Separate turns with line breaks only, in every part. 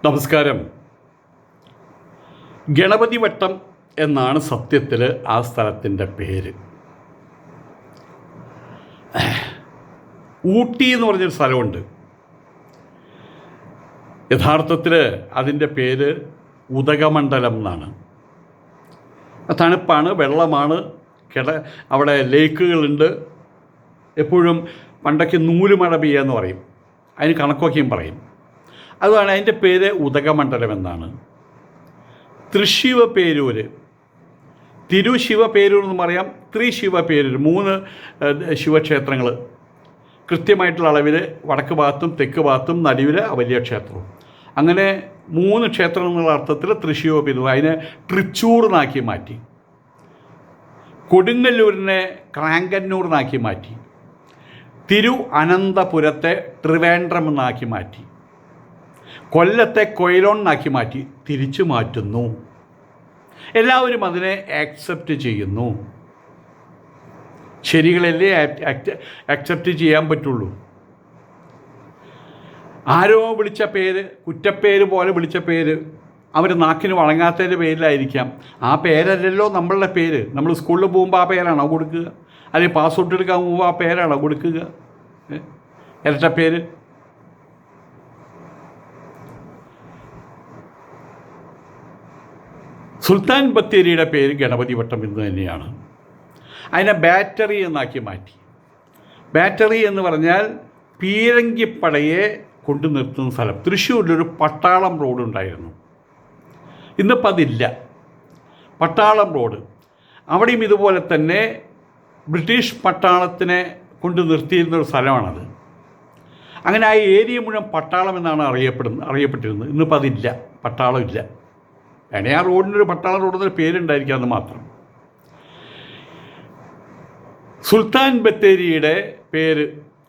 നമസ്കാരം. ഗണപതി വട്ടം എന്നാണ് സത്യത്തിൽ ആ സ്ഥലത്തിൻ്റെ പേര്. ഊട്ടി എന്ന് പറഞ്ഞൊരു സ്ഥലമുണ്ട്. യഥാർത്ഥത്തിൽ അതിൻ്റെ പേര് ഉദകമണ്ഡലം എന്നാണ്. തണുപ്പാണ്, വെള്ളമാണ്, അവിടെ ലേക്കുകളുണ്ട്. എപ്പോഴും പണ്ടൊക്കെ നൂലുമഴ പെയ്യാന്ന് പറയും, അതിന് കണക്കൊക്കെയും പറയും. അതുമാണ് അതിൻ്റെ പേര് ഉദകമണ്ഡലം എന്നാണ്. തൃശിവപേരൂർ, തിരുശിവപേരൂർ എന്ന് പറയാം, ത്രിശിവപേരൂർ, 3 ശിവക്ഷേത്രങ്ങൾ കൃത്യമായിട്ടുള്ള അളവിൽ വടക്ക് ഭാഗത്തും തെക്ക് ഭാഗത്തും നടുവിൽ വലിയ ക്ഷേത്രവും, അങ്ങനെ 3 ക്ഷേത്രം എന്നുള്ള അർത്ഥത്തിൽ തൃശിവപേരൂർ. അതിനെ തൃച്ചൂർ എന്നാക്കി മാറ്റി, കൊടുങ്ങല്ലൂരിനെ ക്രാങ്കന്നൂർ എന്നാക്കി മാറ്റി, അനന്തപുരത്തെ ട്രിവാൻഡ്രം എന്നാക്കി മാറ്റി, കൊല്ലത്തെ കൊയിലോൺ എന്നാക്കി മാറ്റി, തിരിച്ചു മാറ്റുന്നു. എല്ലാവരും അതിനെ ആക്സെപ്റ്റ് ചെയ്യുന്നു. ശരികളല്ലേ ആക്സെപ്റ്റ് ചെയ്യാൻ പറ്റുള്ളൂ. ആരോ വിളിച്ച പേര്, കുറ്റപ്പേര് പോലെ വിളിച്ച പേര്, അവർ നാക്കിന് വഴങ്ങാത്തതിൻ്റെ പേരിലായിരിക്കാം. ആ പേരല്ലല്ലോ നമ്മളുടെ പേര്. നമ്മൾ സ്കൂളിൽ പോകുമ്പോൾ ആ പേരാണോ കൊടുക്കുക? അല്ലെങ്കിൽ പാസ്പോർട്ട് എടുക്കാൻ പോകുമ്പോൾ ആ പേരാണോ കൊടുക്കുക? ഇരട്ട പേര്. സുൽത്താൻ ബത്തേരിയുടെ പേര് ഗണപതി വട്ടം എന്ന് തന്നെയാണ്. അതിനെ ബാറ്ററി എന്നാക്കി മാറ്റി. ബാറ്ററി എന്ന് പറഞ്ഞാൽ പീരങ്കിപ്പടയെ കൊണ്ടു നിർത്തുന്ന സ്ഥലം. തൃശ്ശൂരിലൊരു പട്ടാളം റോഡ് ഉണ്ടായിരുന്നു, ഇന്നിപ്പോൾ അതില്ല. പട്ടാളം റോഡ്, അവിടെയും ഇതുപോലെ തന്നെ ബ്രിട്ടീഷ് പട്ടാളത്തിനെ കൊണ്ട് നിർത്തിയിരുന്നൊരു സ്ഥലമാണത്. അങ്ങനെ ആ ഏരിയ മുഴുവൻ പട്ടാളം എന്നാണ് അറിയപ്പെട്ടിരുന്നത്. ഇന്നിപ്പോൾ അതില്ല, പട്ടാളം ഇല്ല. വേണേ ആ റോഡിനൊരു പട്ടാളം റോഡിനൊരു പേരുണ്ടായിരിക്കാമെന്ന് മാത്രം. സുൽത്താൻ ബത്തേരിയുടെ പേര്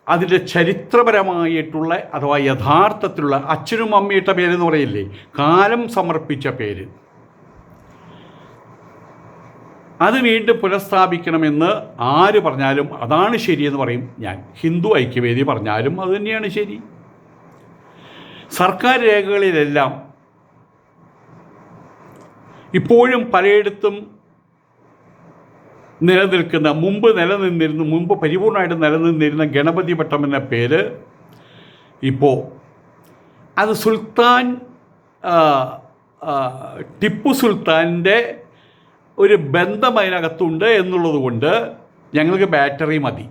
അതിൻ്റെ ചരിത്രപരമായിട്ടുള്ള അഥവാ യഥാർത്ഥത്തിലുള്ള അച്ഛനും അമ്മയിട്ട പേരെന്ന് പറയില്ലേ, കാലം സമർപ്പിച്ച പേര്, അത് വീണ്ടും പുനഃസ്ഥാപിക്കണമെന്ന് ആര് പറഞ്ഞാലും അതാണ് ശരിയെന്ന് പറയും ഞാൻ. ഹിന്ദു ഐക്യവേദി പറഞ്ഞാലും അത് തന്നെയാണ് ശരി. സർക്കാർ രേഖകളിലെല്ലാം ഇപ്പോഴും പലയിടത്തും മുമ്പ് പരിപൂർണമായിട്ട് നിലനിന്നിരുന്ന ഗണപതി വട്ടം എന്ന പേര് ഇപ്പോൾ അത് ടിപ്പു സുൽത്താൻ്റെ ഒരു ബന്ധം അതിനകത്തുണ്ട് എന്നുള്ളത് കൊണ്ട് ഞങ്ങൾക്ക് ബാറ്ററി മതി.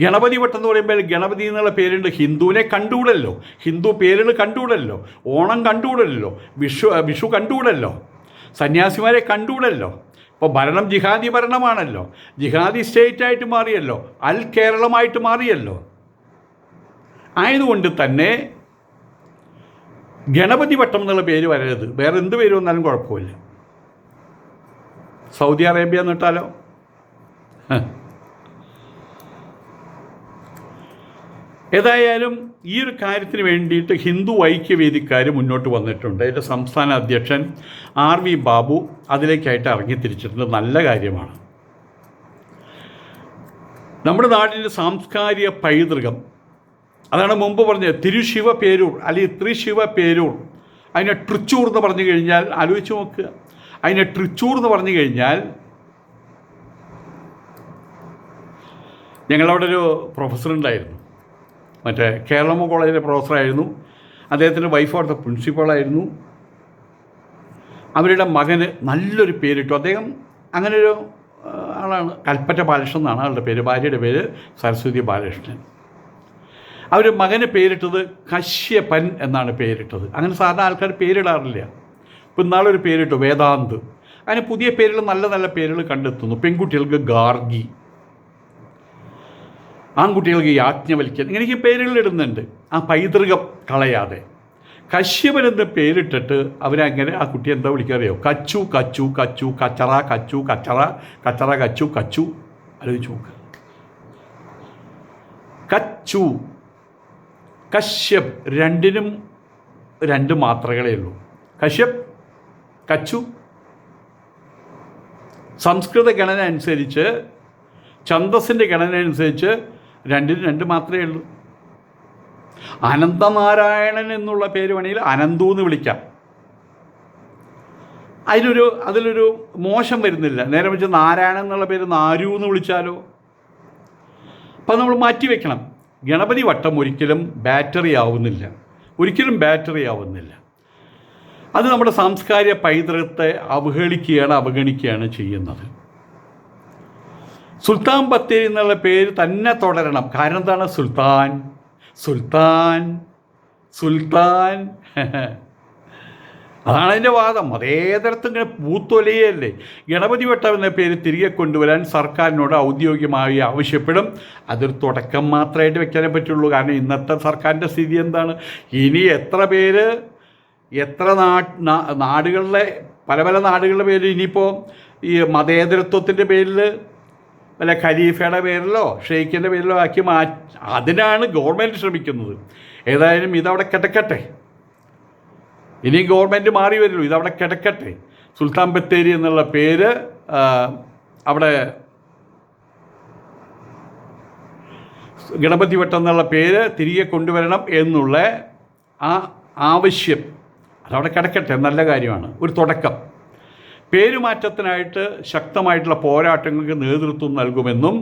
ഗണപതി വട്ടം എന്ന് പറയുമ്പോൾ ഗണപതി എന്നുള്ള പേരുണ്ട്. ഹിന്ദുവിനെ കണ്ടുകൂടല്ലോ, ഹിന്ദു പേരുകൾ കണ്ടുകൂടല്ലോ, ഓണം കണ്ടുകൂടല്ലോ, വിഷു കണ്ടുകൂടല്ലോ, സന്യാസിമാരെ കണ്ടുകൂടല്ലോ. ഇപ്പോൾ ഭരണം ജിഹാദി ഭരണമാണല്ലോ, ജിഹാദി സ്റ്റേറ്റായിട്ട് മാറിയല്ലോ, അൽ കേരളമായിട്ട് മാറിയല്ലോ. ആയതുകൊണ്ട് തന്നെ ഗണപതി വട്ടം എന്നുള്ള പേര് വരരുത്. വേറെ എന്ത് പേര് വന്നാലും കുഴപ്പമില്ല. സൗദി അറേബ്യ എന്നിട്ടാലോ? ഏതായാലും ഈ ഒരു കാര്യത്തിന് വേണ്ടിയിട്ട് ഹിന്ദു ഐക്യവേദിക്കാർ മുന്നോട്ട് വന്നിട്ടുണ്ട്. അതിൻ്റെ സംസ്ഥാന അധ്യക്ഷൻ RV ബാബു അതിലേക്കായിട്ട് ഇറങ്ങിത്തിരിച്ചിട്ടുണ്ട്. നല്ല കാര്യമാണ്. നമ്മുടെ നാടിൻ്റെ സാംസ്കാരിക പൈതൃകം, അതാണ് മുമ്പ് പറഞ്ഞത്, തിരുശിവപേരൂർ അല്ലെങ്കിൽ ത്രിശിവപേരൂർ. അതിനെ തൃച്ചൂർ എന്ന് പറഞ്ഞു കഴിഞ്ഞാൽ ആലോചിച്ച് നോക്കുക. അതിനെ തൃച്ചൂർ എന്ന് പറഞ്ഞു കഴിഞ്ഞാൽ, ഞങ്ങളവിടെ ഒരു പ്രൊഫസർ ഉണ്ടായിരുന്നു, മറ്റേ കേരളമ കോളേജിലെ പ്രൊഫസറായിരുന്നു. അദ്ദേഹത്തിൻ്റെ വൈഫ് അവിടുത്തെ പ്രിൻസിപ്പളായിരുന്നു. അവരുടെ മകന് നല്ലൊരു പേരിട്ടു. അദ്ദേഹം അങ്ങനൊരു ആളാണ്, കൽപ്പറ്റ ബാലകൃഷ്ണൻ എന്നാണ് ആളുടെ പേര്. ഭാര്യയുടെ പേര് സരസ്വതി ബാലകൃഷ്ണൻ. അവർ മകന് പേരിട്ടത് കശ്യപൻ എന്നാണ് പേരിട്ടത്. അങ്ങനെ സാധാരണ ആൾക്കാർ പേരിടാറില്ല. ഇപ്പം ഇന്നാളൊരു പേരിട്ടു വേദാന്ത്. അങ്ങനെ പുതിയ പേരുകൾ, നല്ല നല്ല പേരുകൾ കണ്ടെത്തുന്നു. പെൺകുട്ടികൾക്ക് ഗാർഗി, ആൺകുട്ടികൾക്ക് യാജ്ഞവൽക്യൻ, ഇങ്ങനെയൊക്കെ പേരുകൾ ഇടുന്നുണ്ട്. ആ പൈതൃകം കളയാതെ കശ്യപൻ എന്ന് പേരിട്ടിട്ട് അവരങ്ങനെ ആ കുട്ടി എന്താ വിളിക്കാറിയോ? കച്ചു കച്ചു കച്ചു, കച്ചറ കച്ചു കച്ചറ, കച്ചറ കച്ചു കച്ചു. ആലോചിച്ച് നോക്ക്. കച്ചു, കശ്യപ്, രണ്ടിനും 2 മാത്രകളേ ഉള്ളൂ. കശ്യപ്, കച്ചു. സംസ്കൃത ഗണന അനുസരിച്ച്, ഛന്ദസ്സിൻ്റെ ഗണന അനുസരിച്ച് 2 മാത്രമേ ഉള്ളൂ. അനന്തനാരായണൻ എന്നുള്ള പേര് വേണമെങ്കിൽ അനന്തു എന്ന് വിളിക്കാം. അതിലൊരു മോശം വരുന്നില്ല. നേരെ വെച്ച് നാരായണൻ എന്നുള്ള പേര് നാരു എന്ന് വിളിച്ചാലോ? അപ്പം നമ്മൾ മാറ്റി വയ്ക്കണം. ഗണപതി വട്ടം ഒരിക്കലും ബാറ്ററി ആവുന്നില്ല. അത് നമ്മുടെ സാംസ്കാരിക പൈതൃകത്തെ അവഗണിക്കുകയാണ് ചെയ്യുന്നത്. സുൽത്താൻ ബത്തേരി എന്നുള്ള പേര് തന്നെ തുടരണം. കാരണം എന്താണ്? സുൽത്താൻ അതാണ് അതിൻ്റെ വാദം. അതേതരത്തും ഇങ്ങനെ പൂത്തൊലയല്ലേ. ഗണപതി വട്ടം എന്ന പേര് തിരികെ കൊണ്ടുവരാൻ സർക്കാരിനോട് ഔദ്യോഗികമായി ആവശ്യപ്പെടും. അതൊരു തുടക്കം മാത്രമായിട്ട് വെക്കാനേ പറ്റുള്ളൂ. കാരണം ഇന്നത്തെ സർക്കാരിൻ്റെ സ്ഥിതി എന്താണ്? ഇനി എത്ര നാടുകളിലെ പല നാടുകളുടെ പേരിൽ ഇനിയിപ്പോൾ ഈ മതേതരത്വത്തിൻ്റെ പേരിൽ വല്ല ഖലീഫയുടെ പേരിലോ ഷെയ്ഖിൻ്റെ പേരിലോ ആക്കി അതിനാണ് ഗവൺമെൻറ് ശ്രമിക്കുന്നത്. ഏതായാലും ഇതവിടെ കിടക്കട്ടെ. ഇനി ഗവൺമെൻറ് മാറി വരുള്ളൂ. ഇതവിടെ കിടക്കട്ടെ. സുൽത്താൻ ബത്തേരി എന്നുള്ള പേര് അവിടെ ഗണപതി വട്ടം എന്നുള്ള പേര് തിരികെ കൊണ്ടുവരണം എന്നുള്ള ആ ആവശ്യം അതവിടെ കിടക്കട്ടെ. നല്ല കാര്യമാണ്. ഒരു തുടക്കം. പേരുമാറ്റത്തിനായിട്ട് ശക്തമായിട്ടുള്ള പോരാട്ടങ്ങൾക്ക് നേതൃത്വം നൽകുമെന്നും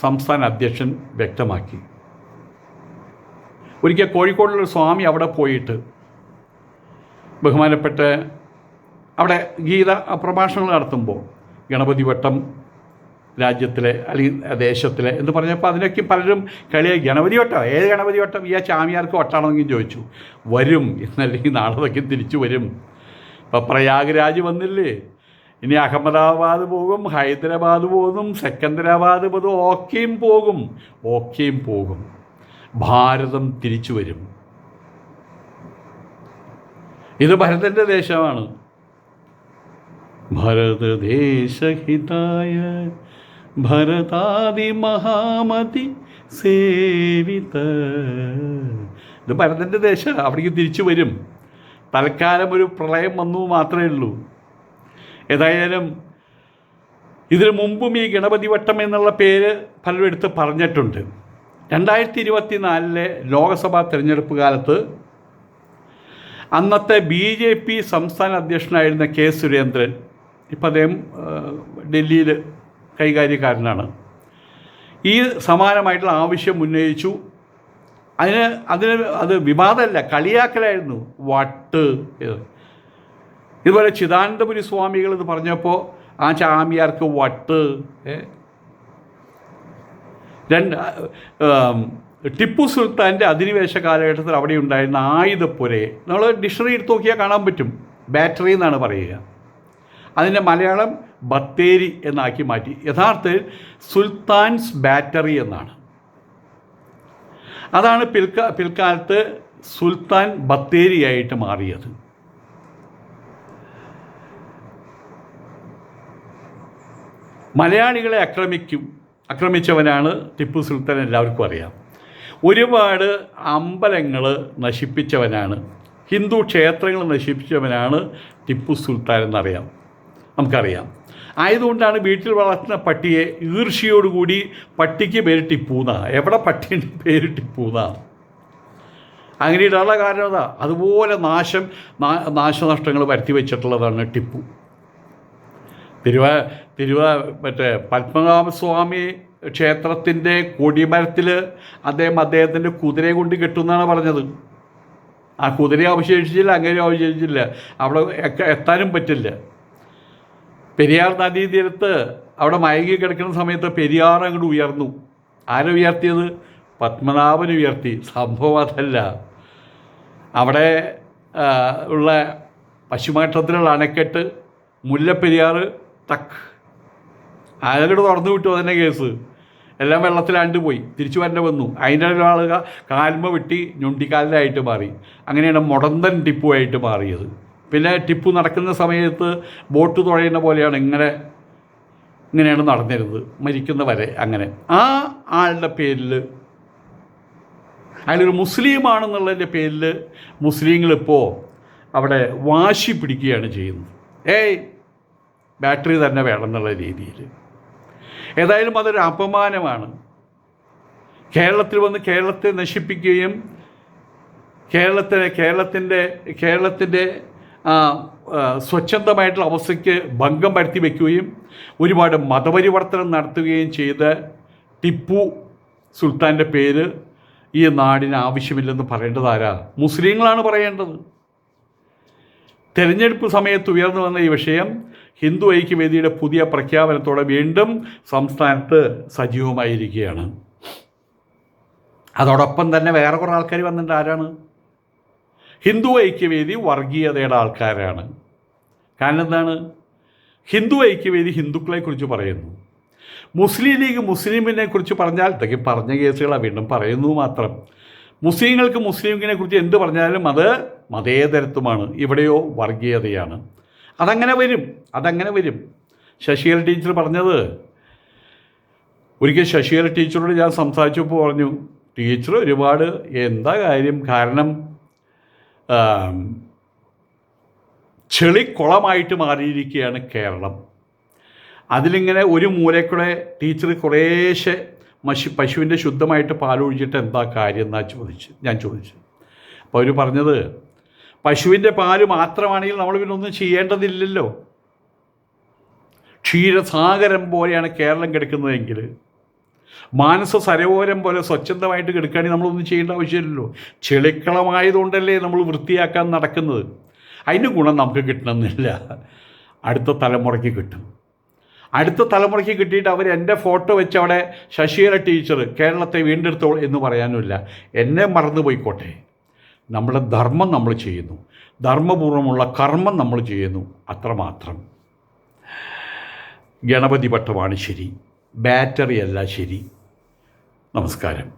സംസ്ഥാന അധ്യക്ഷൻ വ്യക്തമാക്കി. ഒരിക്കൽ കോഴിക്കോടുള്ളൊരു സ്വാമി അവിടെ പോയിട്ട് ബഹുമാനപ്പെട്ട അവിടെ ഗീത പ്രഭാഷണങ്ങൾ നടത്തുമ്പോൾ ഗണപതി വട്ടം രാജ്യത്തിലെ അല്ലെങ്കിൽ ദേശത്തിലെ എന്ന് പറഞ്ഞപ്പോൾ അതിനൊക്കെ പലരും കളിയായി. ഗണപതി വട്ടം? ഏത് ഗണപതി വട്ടം? ഈ ചാമിയാർക്ക് വട്ടാണെന്നെങ്കിലും ചോദിച്ചു. വരും എന്നല്ലെങ്കിൽ നാളെ തിരിച്ചു വരും. ഇപ്പം പ്രയാഗ്രാജ് വന്നില്ലേ, ഇനി അഹമ്മദാബാദ് പോകും, ഹൈദരാബാദ് പോകും, സെക്കന്ദരാബാദ് പോകും, ഓക്കെയും പോകും. ഭാരതം തിരിച്ചു വരും. ഇത് ഭരതൻ്റെ ദേശമാണ്. ഭരതദേശഹിതായ ഭരതാദി മഹാമതി സേവിത. ഇത് ഭരതൻ്റെ ദേശമാണ്. അവിടേക്ക് തിരിച്ചു വരും. തൽക്കാലം ഒരു പ്രളയം വന്നു മാത്രമേ ഉള്ളൂ. ഏതായാലും ഇതിനു മുമ്പും ഈ ഗണപതി വട്ടം എന്നുള്ള പേര് പലരും എടുത്ത് പറഞ്ഞിട്ടുണ്ട്. 2024 ലോക്സഭാ തിരഞ്ഞെടുപ്പ് കാലത്ത് അന്നത്തെ BJP സംസ്ഥാന അധ്യക്ഷനായിരുന്ന K. സുരേന്ദ്രൻ, ഇപ്പം അദ്ദേഹം ഡൽഹിയിൽ കൈകാര്യക്കാരനാണ്, ഈ സമാനമായിട്ടുള്ള ആവശ്യം ഉന്നയിച്ചു. അത് വിവാദമല്ല, കളിയാക്കലായിരുന്നു. വട്ട്. ഇതുപോലെ ചിദാനന്ദപുരി സ്വാമികൾ ഇത് പറഞ്ഞപ്പോൾ ആ ചാമിയാർക്ക് വട്ട്. ടിപ്പു സുൽത്താൻ്റെ അധിനിവേശ കാലഘട്ടത്തിൽ അവിടെ ഉണ്ടായിരുന്ന ആയുധപ്പുരയെ നമ്മൾ ഡിക്ഷണറി എടുത്ത് നോക്കിയാൽ കാണാൻ പറ്റും. ബാറ്ററി എന്നാണ് പറയുക. അതിൻ്റെ മലയാളം ബത്തേരി എന്നാക്കി മാറ്റി. യഥാർത്ഥത്തിൽ സുൽത്താൻസ് ബാറ്ററി എന്നാണ്. അതാണ് പിൽക്കാലത്ത് സുൽത്താൻ ബത്തേരിയായിട്ട് മാറിയത്. മലയാളികളെ ആക്രമിച്ചവനാണ് ടിപ്പു സുൽത്താൻ. എല്ലാവർക്കും അറിയാം. ഒരുപാട് അമ്പലങ്ങൾ നശിപ്പിച്ചവനാണ്, ഹിന്ദു ക്ഷേത്രങ്ങൾ നശിപ്പിച്ചവനാണ് ടിപ്പു സുൽത്താൻ എന്നറിയാം, നമുക്കറിയാം. ആയതുകൊണ്ടാണ് വീട്ടിൽ വളർത്തുന്ന പട്ടിയെ ഈർഷ്യയോടുകൂടി പട്ടിക്ക് പേര് ടിപ്പൂന്നാ. എവിടെ പട്ടിയുടെ പേര് ടിപ്പൂന്നാണ്. അങ്ങനെ ഇടാനുള്ള കാരണം അതാ. അതുപോലെ നാശനഷ്ടങ്ങൾ വരുത്തി വെച്ചിട്ടുള്ളതാണ് ടിപ്പു. മറ്റേ പത്മനാഭസ്വാമി ക്ഷേത്രത്തിൻ്റെ കൊടിമരത്തിൽ അദ്ദേഹത്തിൻ്റെ കുതിരയെ കൊണ്ട് കെട്ടുമെന്നാണ് പറഞ്ഞത്. ആ കുതിരയെ അവശേഷിച്ചില്ല, അങ്ങനെ അവശേഷിച്ചില്ല, അവിടെ എത്താനും പറ്റില്ല. പെരിയാർ നദീതീരത്ത് അവിടെ മയങ്ങി കിടക്കുന്ന സമയത്ത് പെരിയാർ അങ്ങോട്ട് ഉയർന്നു. ആരെ ഉയർത്തിയത്? പത്മനാഭൻ ഉയർത്തി. സംഭവം അതല്ല. അവിടെ ഉള്ള പശ്ചിമഘട്ടത്തിലുള്ള അണക്കെട്ട് മുല്ലപ്പെരിയാർ അതങ്ങോട്ട് തുറന്നു വിട്ടു. അതന്നെ കേസ്. എല്ലാം വെള്ളത്തിലാണ്ട് പോയി. തിരിച്ചു വരേണ്ട വന്നു. അതിൻ്റെ ഒരാൾ കാൽമ വെട്ടി ഞൊണ്ടിക്കാലിലായിട്ട് മാറി. അങ്ങനെയാണ് മുടന്തൻ ടിപ്പു ആയിട്ട് മാറിയത്. പിന്നെ ടിപ്പു നടക്കുന്ന സമയത്ത് ബോട്ട് തുഴയുന്ന പോലെയാണ് ഇങ്ങനെയാണ് നടന്നിരുന്നത് മരിക്കുന്ന വരെ. അങ്ങനെ ആ ആളുടെ പേരിൽ, അയാളൊരു മുസ്ലിമാണെന്നുള്ളതിൻ്റെ പേരിൽ മുസ്ലിങ്ങളിപ്പോൾ അവിടെ വാശി പിടിക്കുകയാണ് ചെയ്യുന്നത്. ബാറ്ററി തന്നെ വേണമെന്നുള്ള രീതിയിൽ. ഏതായാലും അതൊരു അപമാനമാണ്. കേരളത്തിൽ വന്ന് കേരളത്തെ നശിപ്പിക്കുകയും കേരളത്തിൻ്റെ സ്വച്ഛന്തമായിട്ടുള്ള അവസ്ഥയ്ക്ക് ഭംഗം വരുത്തി വയ്ക്കുകയും ഒരുപാട് മതപരിവർത്തനം നടത്തുകയും ചെയ്ത ടിപ്പു സുൽത്താൻ്റെ പേര് ഈ നാടിന് ആവശ്യമില്ലെന്ന് പറയേണ്ടത് ആരാ? മുസ്ലിങ്ങളാണ് പറയേണ്ടത്. തെരഞ്ഞെടുപ്പ് സമയത്ത് ഉയർന്നു വന്ന ഈ വിഷയം ഹിന്ദു ഐക്യവേദിയുടെ പുതിയ പ്രഖ്യാപനത്തോടെ വീണ്ടും സംസ്ഥാനത്ത് സജീവമായിരിക്കുകയാണ്. അതോടൊപ്പം തന്നെ വേറെ കുറേ ആൾക്കാർ വന്നിട്ട് ആരാണ്? ഹിന്ദു ഐക്യവേദി വർഗീയതയുടെ ആൾക്കാരാണ്. കാരണം എന്താണ്? ഹിന്ദു ഐക്യവേദി ഹിന്ദുക്കളെക്കുറിച്ച് പറയുന്നു, മുസ്ലിം ലീഗ് മുസ്ലിമിനെ കുറിച്ച് പറഞ്ഞാൽ ഇതൊക്കെ പറഞ്ഞ കേസുകളാണ്, വീണ്ടും പറയുന്നു മാത്രം. മുസ്ലിങ്ങൾക്ക് മുസ്ലിമിനെ കുറിച്ച് എന്ത് പറഞ്ഞാലും അത് മതേതരത്വമാണ്, ഇവിടെയോ വർഗീയതയാണ്. അതങ്ങനെ വരും. ശശികല ടീച്ചർ പറഞ്ഞത്, ഒരിക്കൽ ശശികല ടീച്ചറോട് ഞാൻ സംസാരിച്ചപ്പോൾ പറഞ്ഞു, ടീച്ചർ ഒരുപാട് എന്താ കാര്യം, കാരണം ചെളിക്കുളമായിട്ട് മാറിയിരിക്കുകയാണ് കേരളം. അതിലിങ്ങനെ ഒരു മൂലക്കൂടെ ടീച്ചർ കുറേശ്ശെ പശുവിൻ്റെ ശുദ്ധമായിട്ട് പാലൊഴിച്ചിട്ട് എന്താ കാര്യം ഞാൻ ചോദിച്ചു. അപ്പോൾ അവർ പറഞ്ഞത്, പശുവിൻ്റെ പാല് മാത്രമാണെങ്കിൽ നമ്മൾ പിന്നെ ഒന്നും ചെയ്യേണ്ടതില്ലല്ലോ. ക്ഷീരസാഗരം പോലെയാണ് കേരളം കിടക്കുന്നതെങ്കിൽ, മാനസ സരോവരം പോലെ സ്വച്ഛന്തമായിട്ട് കിടക്കുകയാണെങ്കിൽ നമ്മളൊന്നും ചെയ്യേണ്ട ആവശ്യമില്ലല്ലോ. ചെളിക്കളമായതുകൊണ്ടല്ലേ നമ്മൾ വൃത്തിയാക്കാൻ നടക്കുന്നത്. അതിൻ്റെ ഗുണം നമുക്ക് കിട്ടണമെന്നില്ല, അടുത്ത തലമുറയ്ക്ക് കിട്ടും. അടുത്ത തലമുറയ്ക്ക് കിട്ടിയിട്ട് അവർ എൻ്റെ ഫോട്ടോ വെച്ച് അവിടെ ശശികല ടീച്ചർ കേരളത്തെ വീണ്ടെടുത്തോ എന്ന് പറയാനുമില്ല. എന്നെ മറന്നു പോയിക്കോട്ടെ, നമ്മുടെ ധർമ്മം നമ്മൾ ചെയ്യുന്നു, ധർമ്മപൂർവ്വമുള്ള കർമ്മം നമ്മൾ ചെയ്യുന്നു, അത്രമാത്രം. ഗണപതി പട്ടമാണ് ശരി, ബാറ്ററി അല്ല ശരി. നമസ്കാരം.